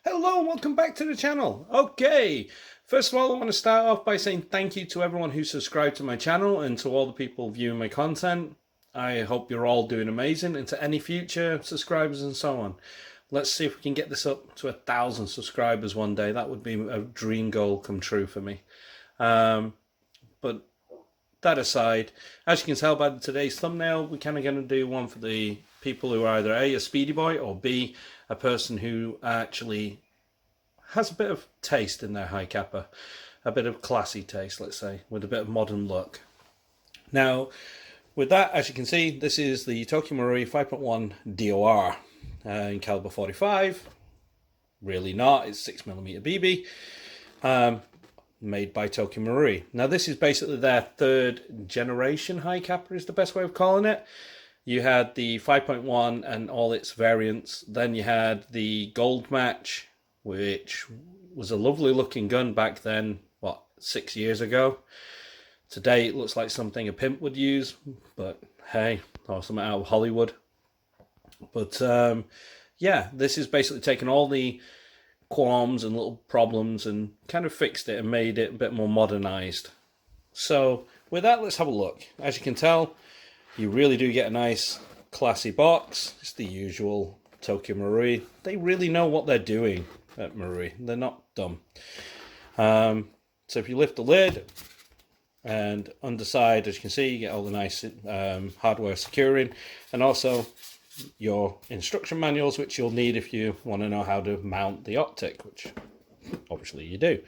Hello and welcome back to the channel. Okay, first of all I want to start off by saying thank you to everyone who subscribed to my channel and to all the people viewing my content. I hope you're all doing amazing, and to any future subscribers and so on. Let's see if we can get this up to 1,000 subscribers one day. That would be a dream goal come true for me. But that aside, as you can tell by today's thumbnail, we're kind of going to do one for the people who are either A, a speedy boy, or B, a person who actually has a bit of taste in their Hi-Capa, a bit of classy taste, let's say, with a bit of modern look. Now, with that, as you can see, this is the Tokyo Marui 5.1 D.O.R. In caliber 45. Really not, it's 6mm BB. Made by Tokyo Marui. Now this is basically their third generation Hi-Capa is the best way of calling it. You had the 5.1 and all its variants. Then you had the Gold Match, which was a lovely looking gun back then, 6 years ago. Today it looks like something a pimp would use, but hey, or something out of Hollywood. But yeah, this is basically taking all the qualms and little problems and kind of fixed it and made it a bit more modernized. So with that, let's have a look. As you can tell, you really do get a nice classy box. It's the usual Tokyo Marui. They really know what they're doing at Marui. They're not dumb. So if you lift the lid and underside, as you can see, you get all the nice hardware securing, and also your instruction manuals, which you'll need if you want to know how to mount the optic, which obviously you do.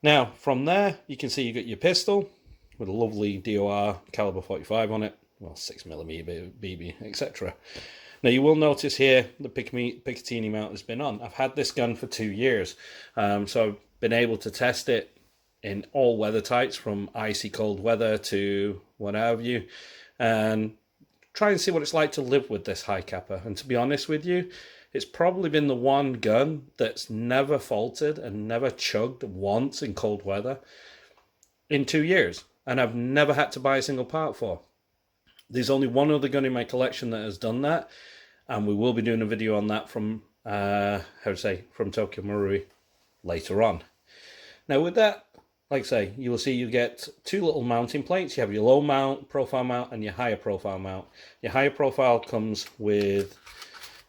Now from there you can see you got your pistol with a lovely D.O.R caliber 45 on it, 6mm BB, etc. Now you will notice here the Picatinny mount has been on. I've had this gun for 2 years, so I've been able to test it in all weather types, from icy cold weather to what have you, and try and see what it's like to live with this Hi-Capa. And to be honest with you, it's probably been the one gun that's never faltered and never chugged once in cold weather in 2 years. And I've never had to buy a single part for. There's only one other gun in my collection that has done that, and we will be doing a video on that from from Tokyo Marui later on. Now with that, like I say, you will see you get two little mounting plates. You have your low mount, profile mount, and your higher profile mount. Your higher profile comes with,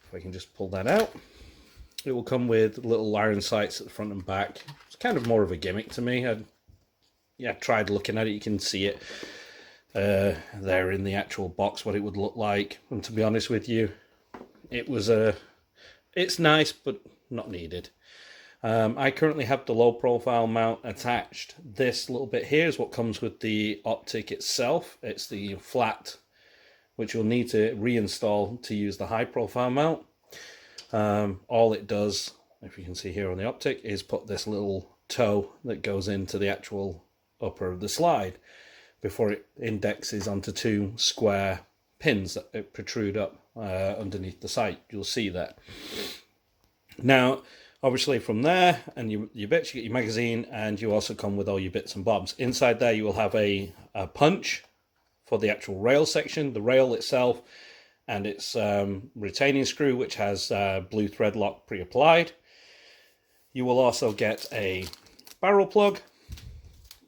if I can just pull that out, it will come with little iron sights at the front and back. It's kind of more of a gimmick to me. I tried looking at it. You can see it there in the actual box, what it would look like. And to be honest with you, it's nice, but not needed. I currently have the low profile mount attached. This little bit here is what comes with the optic itself. It's the flat, which you'll need to reinstall to use the high profile mount. All it does, if you can see here on the optic, is put this little toe that goes into the actual upper of the slide before it indexes onto two square pins that protrude up underneath the sight. You'll see that. Now, obviously from there, and your bits, you get your magazine, and you also come with all your bits and bobs. Inside there you will have a punch for the actual rail section, the rail itself, and its retaining screw, which has blue thread lock pre-applied. You will also get a barrel plug.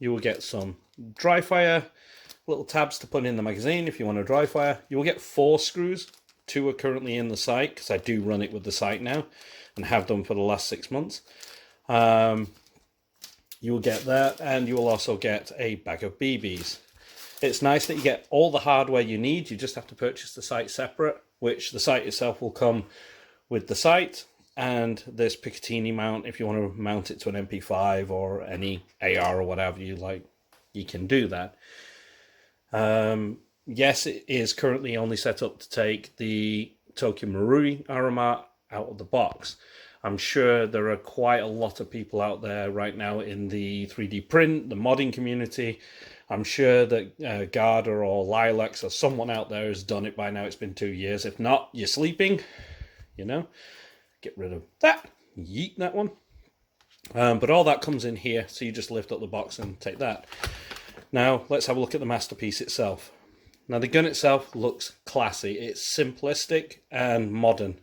You will get some dry fire, little tabs to put in the magazine if you want to dry fire. You will get 4 screws. 2 are currently in the sight, because I do run it with the sight now, and have done for the last 6 months. You will get that, and you will also get a bag of BBs. It's nice that you get all the hardware you need. You just have to purchase the sight separate, which the sight itself will come with the sight and this Picatinny mount. If you want to mount it to an MP5 or any AR or whatever you like, you can do that. Yes, it is currently only set up to take the Tokyo Marui Arama out of the box. I'm sure there are quite a lot of people out there right now in the 3D print, the modding community. I'm sure that Garda or Lilacs or someone out there has done it by now. It's been 2 years. If not, you're sleeping, Get rid of that. Yeet that one. But all that comes in here, so you just lift up the box and take that. Now, let's have a look at the masterpiece itself. Now, the gun itself looks classy. It's simplistic and modern.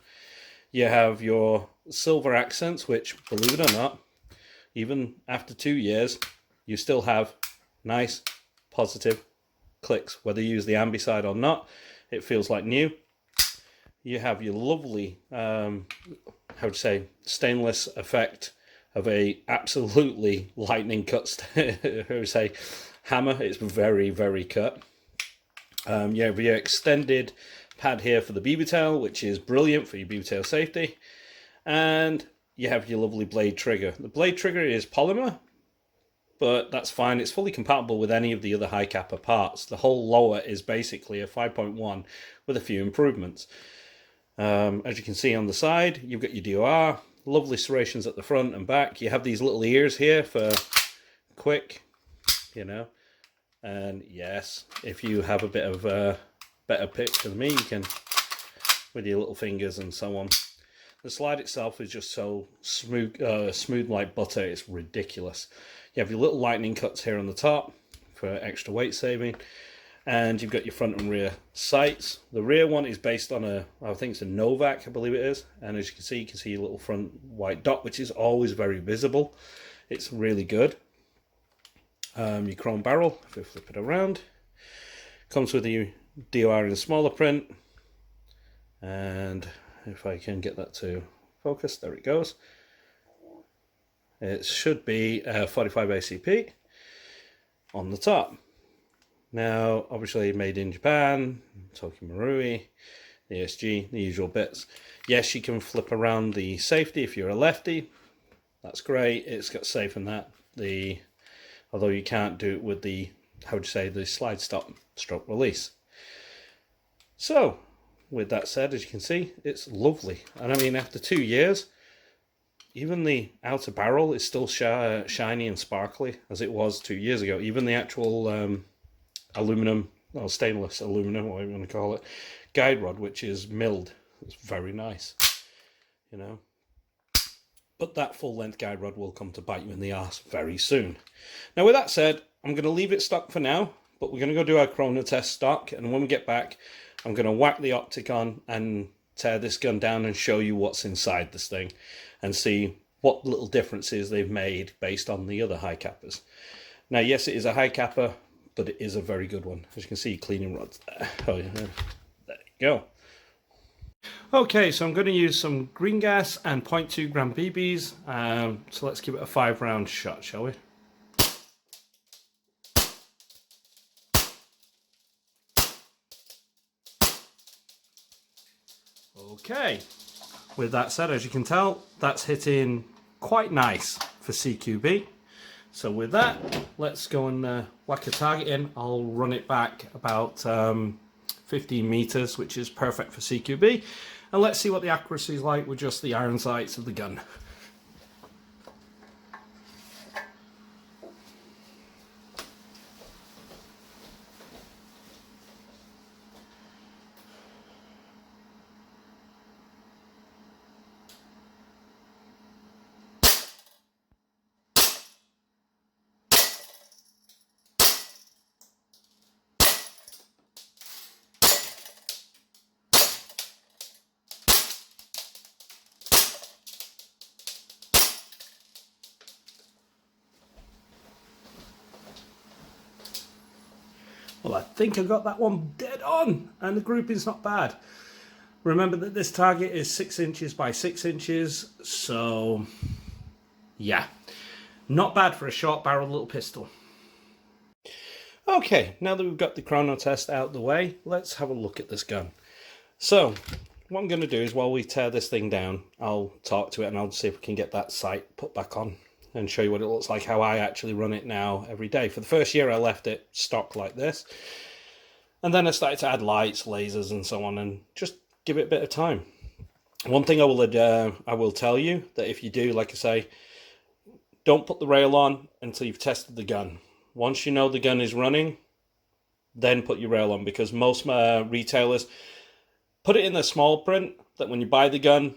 You have your silver accents, which, believe it or not, even after 2 years, you still have nice, positive clicks. Whether you use the ambi side or not, it feels like new. You have your lovely, stainless effect of a absolutely lightning cut, hammer. It's very, very cut. You have your extended pad here for the beaver tail, which is brilliant for your beaver tail safety. And you have your lovely blade trigger. The blade trigger is polymer, but that's fine. It's fully compatible with any of the other Hi-Capa parts. The whole lower is basically a 5.1 with a few improvements. As you can see on the side, you've got your D.O.R, lovely serrations at the front and back. You have these little ears here for quick, and yes, if you have a bit of a better pitch than me, you can, with your little fingers and so on. The slide itself is just so smooth like butter, it's ridiculous. You have your little lightning cuts here on the top for extra weight saving. And you've got your front and rear sights. The rear one is based on I think it's a Novak, I believe it is. And as you can see your little front white dot, which is always very visible. It's really good. Your chrome barrel, if we flip it around. Comes with your D.O.R in a smaller print. And if I can get that to focus, there it goes. It should be 45 ACP on the top. Now, obviously made in Japan, talking Marui, the ESG, the usual bits. Yes, you can flip around the safety if you're a lefty. That's great. It's got safe in that. Although you can't do it with the, the slide stop stroke release. So, with that said, as you can see, it's lovely. And I mean, after 2 years, even the outer barrel is still shiny and sparkly as it was 2 years ago. Even the actual aluminum, or stainless aluminum, whatever you want to call it, guide rod, which is milled. It's very nice, But that full length guide rod will come to bite you in the arse very soon. Now, with that said, I'm going to leave it stock for now, but we're going to go do our chrono test stock, and when we get back, I'm going to whack the optic on and tear this gun down and show you what's inside this thing and see what little differences they've made based on the other Hi-Capas. Now, yes, it is a Hi-Capa, but it is a very good one. As you can see, cleaning rods there. Oh, yeah. There you go. Okay, so I'm going to use some green gas and 0.2 gram BBs. So let's give it a 5-round shot, shall we? Okay, with that said, as you can tell, that's hitting quite nice for CQB. So with that, let's go and whack a target in. I'll run it back about 15 meters, which is perfect for CQB. And let's see what the accuracy is like with just the iron sights of the gun. Well, I think I got that one dead on, and the grouping's not bad. Remember that this target is 6 inches by 6 inches, so yeah, not bad for a short barrel little pistol. Okay, now that we've got the chrono test out of the way, let's have a look at this gun. So, what I'm going to do is while we tear this thing down, I'll talk to it and I'll see if we can get that sight put back on and show you what it looks like, how I actually run it now every day. For the first year I left it stock like this, and then I started to add lights, lasers and so on, and just give it a bit of time. One thing I will tell you, that if you do, like I say, don't put the rail on until you've tested the gun. Once you know the gun is running, then put your rail on, because most retailers put it in the small print that when you buy the gun,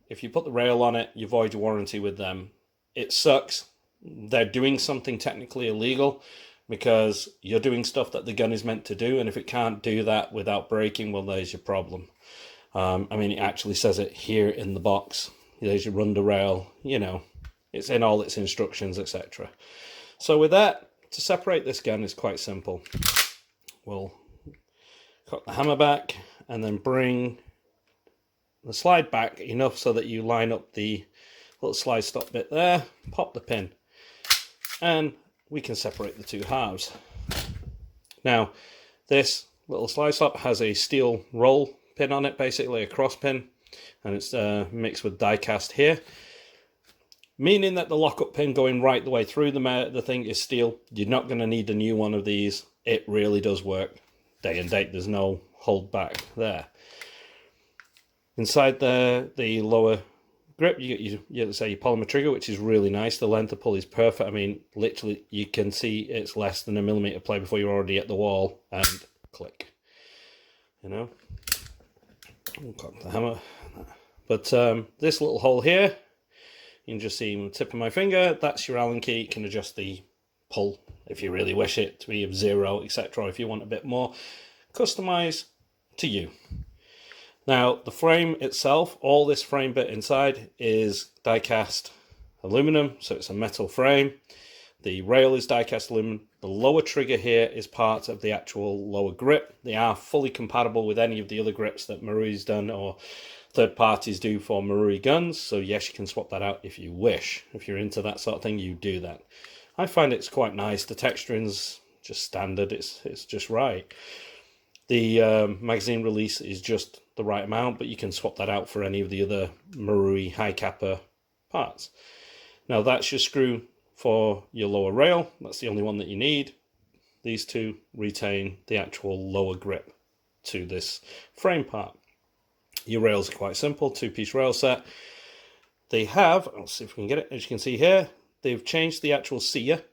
if you put the rail on it, you void your warranty with them. It sucks. They're doing something technically illegal because you're doing stuff that the gun is meant to do, and if it can't do that without breaking, well, there's your problem. I mean, it actually says it here in the box. there's your rudder rail, you know, it's in all its instructions, etc. So with that, to separate this gun is quite simple. We'll cut the hammer back and then bring the slide back enough so that you line up the little slide stop bit there, pop the pin, and we can separate the two halves. Now, this little slide stop has a steel roll pin on it, basically a cross pin, and it's mixed with die cast here, meaning that the lockup pin going right the way through the thing is steel. You're not going to need a new one of these. It really does work day and date. There's no hold back there. Inside the lower grip, you get your polymer trigger, which is really nice. The length of pull is perfect. I mean, literally, you can see it's less than 1 millimeter play before you're already at the wall, and click. You know, we'll cock the hammer. But this little hole here, you can just see the tip of my finger. That's your Allen key. You can adjust the pull if you really wish it to be of 0, etc. If you want a bit more, customize to you. Now, the frame itself, all this frame bit inside is die-cast aluminum, so it's a metal frame. The rail is die-cast aluminum. The lower trigger here is part of the actual lower grip. They are fully compatible with any of the other grips that Marui's done or third parties do for Marui guns. So yes, you can swap that out if you wish. If you're into that sort of thing, you do that. I find it's quite nice. The texturing's just standard. It's just right. The magazine release is just the right amount, but you can swap that out for any of the other Marui Hi-Capa parts. Now that's your screw for your lower rail. That's the only one that you need. These two retain the actual lower grip to this frame part. Your rails are quite simple, 2-piece rail set. They have, let's see if we can get it, as you can see here, they've changed the actual sear,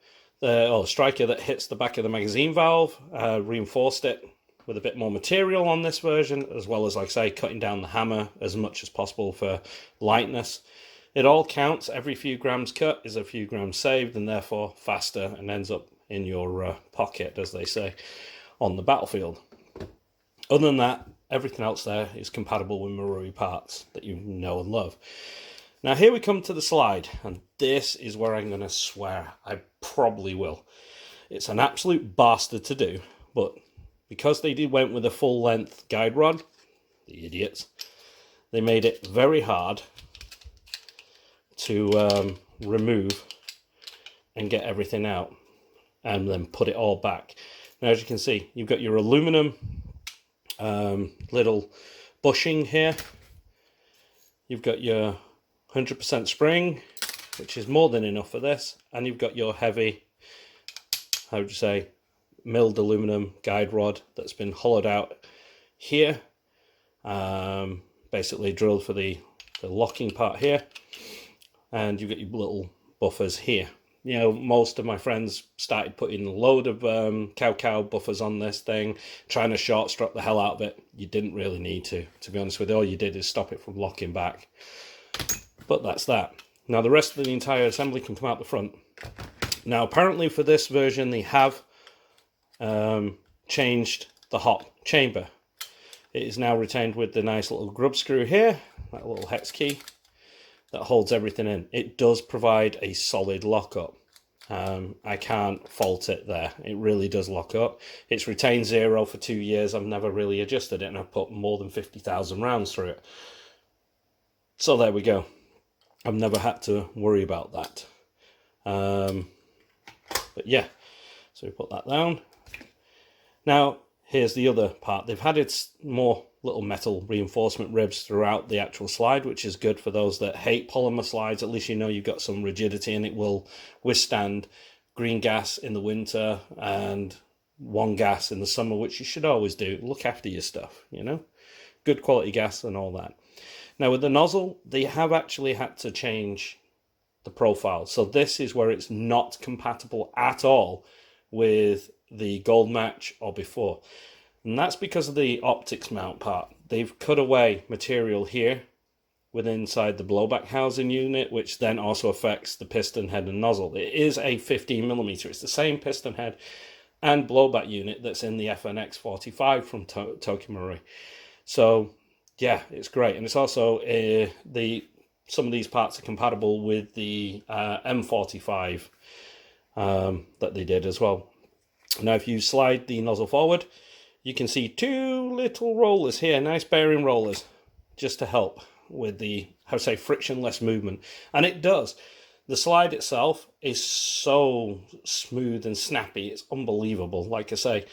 or striker that hits the back of the magazine valve, reinforced it with a bit more material on this version, as well as, like I say, cutting down the hammer as much as possible for lightness. It all counts. Every few grams cut is a few grams saved, and therefore faster, and ends up in your pocket, as they say, on the battlefield. Other than that, everything else there is compatible with Marui parts that you know and love. Now here we come to the slide, and this is where I'm going to swear. I probably will. It's an absolute bastard to do, but because they went with a full-length guide rod, the idiots, they made it very hard to remove and get everything out and then put it all back. Now, as you can see, you've got your aluminum little bushing here. You've got your 100% spring, which is more than enough for this, and you've got your heavy, how would you say, milled aluminum guide rod that's been hollowed out here, basically drilled for the locking part here, and you've got your little buffers here. You know, most of my friends started putting a load of cow buffers on this thing, trying to short strap the hell out of it. You didn't really need to be honest with you. All you did is stop it from locking back. But that's that. Now the rest of the entire assembly can come out the front. Now apparently for this version they have changed the hot chamber. It is now retained with the nice little grub screw here, that little hex key that holds everything in. It does provide a solid lockup. I can't fault it there. It really does lock up. It's retained 0 for 2 years. I've never really adjusted it, and I've put more than 50,000 rounds through it. So there we go. I've never had to worry about that. But yeah, so we put that down. Now, here's the other part. They've added more little metal reinforcement ribs throughout the actual slide, which is good for those that hate polymer slides. At least you know you've got some rigidity and it will withstand green gas in the winter and one gas in the summer, which you should always do. Look after your stuff, you know. Good quality gas and all that. Now with the nozzle, they have actually had to change the profile. So this is where it's not compatible at all with the gold match or before. And that's because of the optics mount part. They've cut away material here within inside the blowback housing unit, which then also affects the piston head and nozzle. It is a 15mm. It's the same piston head and blowback unit that's in the FNX 45 from Tokyo Marui. So yeah, it's great. And it's also the some of these parts are compatible with the M45 that they did as well. Now, if you slide the nozzle forward, you can see two little rollers here, nice bearing rollers, just to help with the, how to say, frictionless movement. And it does. The slide itself is so smooth and snappy, it's unbelievable. Like I say,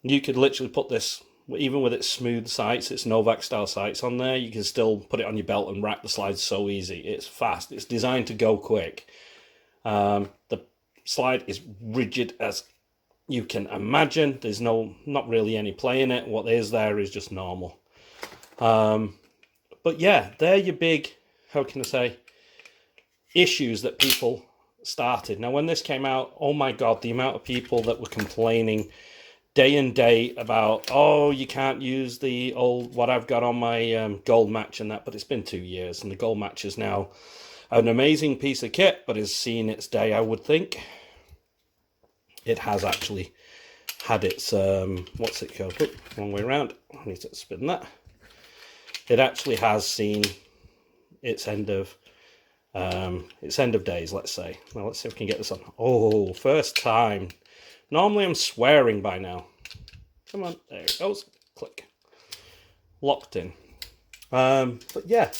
you could literally put this, even with its smooth sights, its Novak style sights on there, you can still put it on your belt and rack the slide so easy. It's fast, it's designed to go quick. The slide is rigid as you can imagine. There's not really any play in it. What is there is just normal. But yeah, they're your big, how can I say, issues that people started. Now, when this came out, oh my God, the amount of people that were complaining day and day about, oh, you can't use the old, what I've got on my gold match and that, but it's been 2 years, and the gold match is now an amazing piece of kit, but has seen its day, I would think. It has actually had its, what's it called? Oop, wrong way around. I need to spin that. It actually has seen its end of days, let's say. Now, let's see if we can get this on. Oh, first time. Normally, I'm swearing by now. Come on, there it goes. Click. Locked in. But yeah,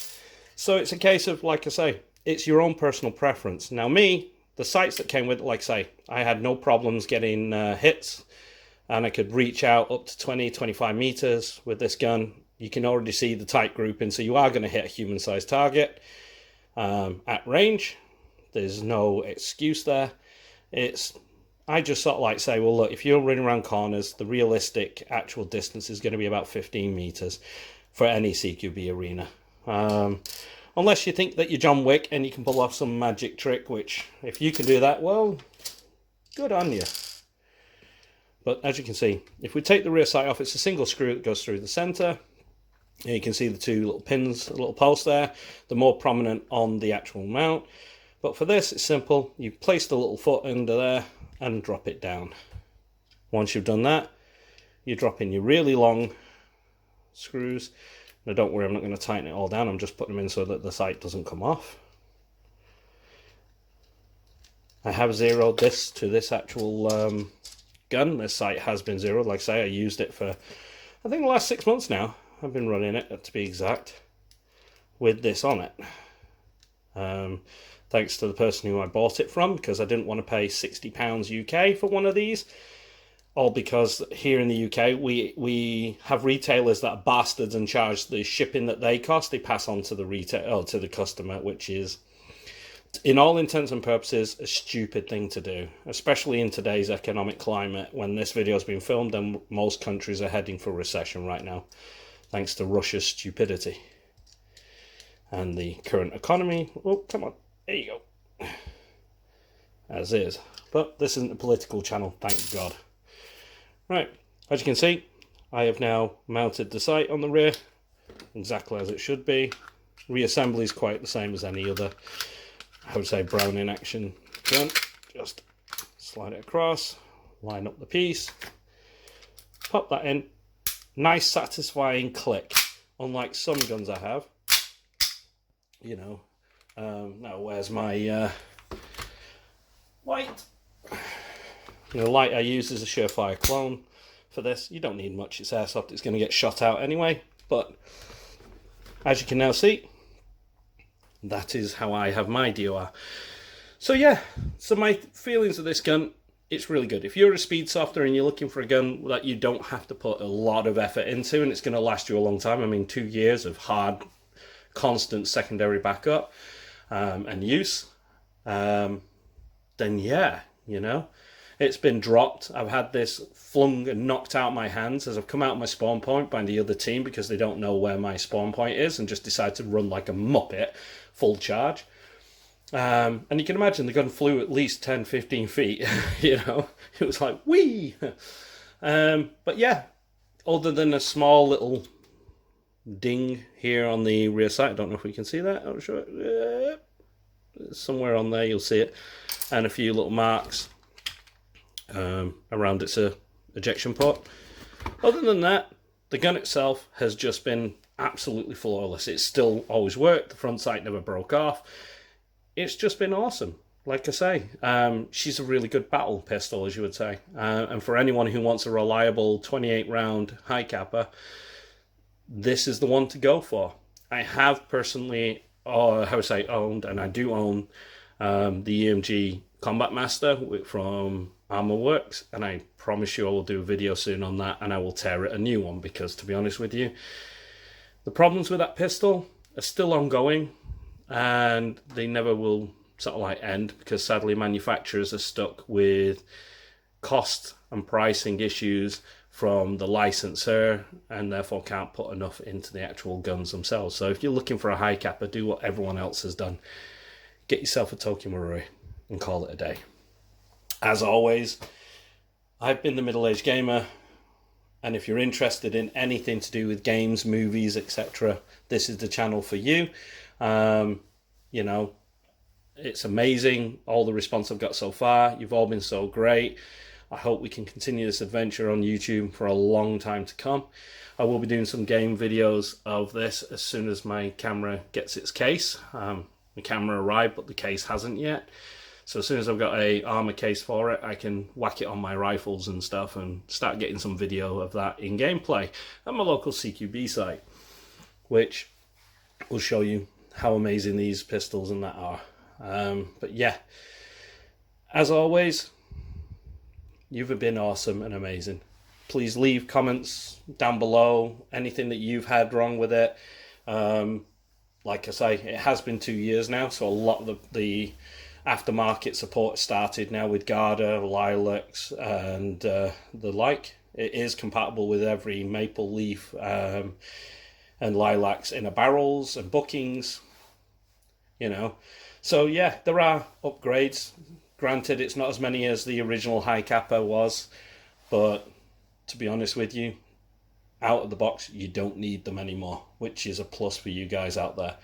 so it's a case of, like I say, it's your own personal preference. Now, me, the sights that came with it, like I say, I had no problems getting hits, and I could reach out up to 20, 25 meters with this gun. You can already see the tight grouping, so you are going to hit a human-sized target at range. There's no excuse there. I just sort of like say, well, look, if you're running around corners, the realistic actual distance is going to be about 15 meters for any CQB arena. Unless you think that you're John Wick and you can pull off some magic trick, which, if you can do that, well, good on you. But as you can see, if we take the rear sight off, it's a single screw that goes through the center. And you can see the two little pins, a little post there. They're more prominent on the actual mount. But for this, it's simple. You place the little foot under there and drop it down. Once you've done that, you drop in your really long screws. Now don't worry, I'm not going to tighten it all down. I'm just putting them in so that the sight doesn't come off. I have zeroed this to this actual gun. This sight has been zeroed. Like I say, I used it for, I think, the last 6 months now. I've been running it, to be exact, with this on it. Thanks to the person who I bought it from, because I didn't want to pay £60 UK for one of these. All because here in the UK, we have retailers that are bastards and charge the shipping that they cost. They pass on to the customer, which is, in all intents and purposes, a stupid thing to do, especially in today's economic climate when this video has been filmed and most countries are heading for recession right now, thanks to Russia's stupidity and the current economy. Oh, come on. There you go. As is. But this isn't a political channel, thank God. Right, as you can see, I have now mounted the sight on the rear, exactly as it should be. Reassembly is quite the same as any other, I would say, Browning action gun. Just slide it across, line up the piece, pop that in. Nice satisfying click, unlike some guns I have. You know, now where's my light? The light I use is a Surefire clone for this. You don't need much, it's airsoft, it's going to get shot out anyway. But as you can now see, that is how I have my D.O.R. So yeah, so my feelings of this gun, it's really good. If you're a speed softer and you're looking for a gun that you don't have to put a lot of effort into and it's going to last you a long time, I mean 2 years of hard, constant secondary backup and use, then yeah, you know, it's been dropped. I've had this flung and knocked out my hands as I've come out of my spawn point by the other team because they don't know where my spawn point is and just decide to run like a muppet, full charge. And you can imagine the gun flew at least 10-15 feet, you know, it was like, whee! But yeah, other than a small little ding here on the rear sight, I don't know if we can see that, I'm sure, somewhere on there you'll see it, and a few little marks around its ejection port. Other than that, the gun itself has just been absolutely flawless. It still always worked. The front sight never broke off. It's just been awesome. Like I say, she's a really good battle pistol, as you would say. And for anyone who wants a reliable 28 round Hi-Capa, this is the one to go for. I have personally, owned, and I do own the EMG Combat Master from Armor Works, and I promise you I will do a video soon on that, and I will tear it a new one, because to be honest with you, the problems with that pistol are still ongoing, and they never will sort of like end, because sadly manufacturers are stuck with cost and pricing issues from the licensor, and therefore can't put enough into the actual guns themselves. So if you're looking for a Hi-Capa, do what everyone else has done. Get yourself a Tokyo Marui and call it a day. As always, I've been the Middle-Aged Gamer, and if you're interested in anything to do with games, movies, etc., this is the channel for you. You know, it's amazing, all the response I've got so far. You've all been so great. I hope we can continue this adventure on YouTube for a long time to come. I will be doing some game videos of this as soon as my camera gets its case. The camera arrived, but the case hasn't yet. So as soon as I've got a armor case for it, I can whack it on my rifles and stuff and start getting some video of that in gameplay at my local CQB site, which will show you how amazing these pistols and that are. But yeah, as always, you've been awesome and amazing. Please leave comments down below, anything that you've had wrong with it. Like I say, it has been 2 years now, so a lot of the aftermarket support started now with Garda, Lilacs, and the like. It is compatible with every Maple Leaf and Lilacs inner barrels and bookings, you know. So yeah, there are upgrades. Granted, it's not as many as the original Hi-Capa was, but to be honest with you, out of the box, you don't need them anymore, which is a plus for you guys out there.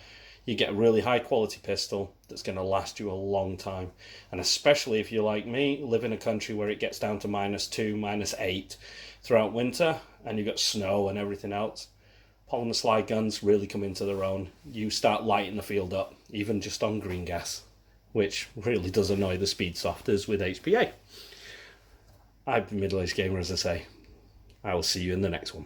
You get a really high quality pistol that's going to last you a long time. And especially if you're like me, live in a country where it gets down to -2, -8 throughout winter, and you've got snow and everything else, polymer slide guns really come into their own. You start lighting the field up, even just on green gas, which really does annoy the speed softers with HPA. I've been Middle-Aged Gamer, as I say. I will see you in the next one.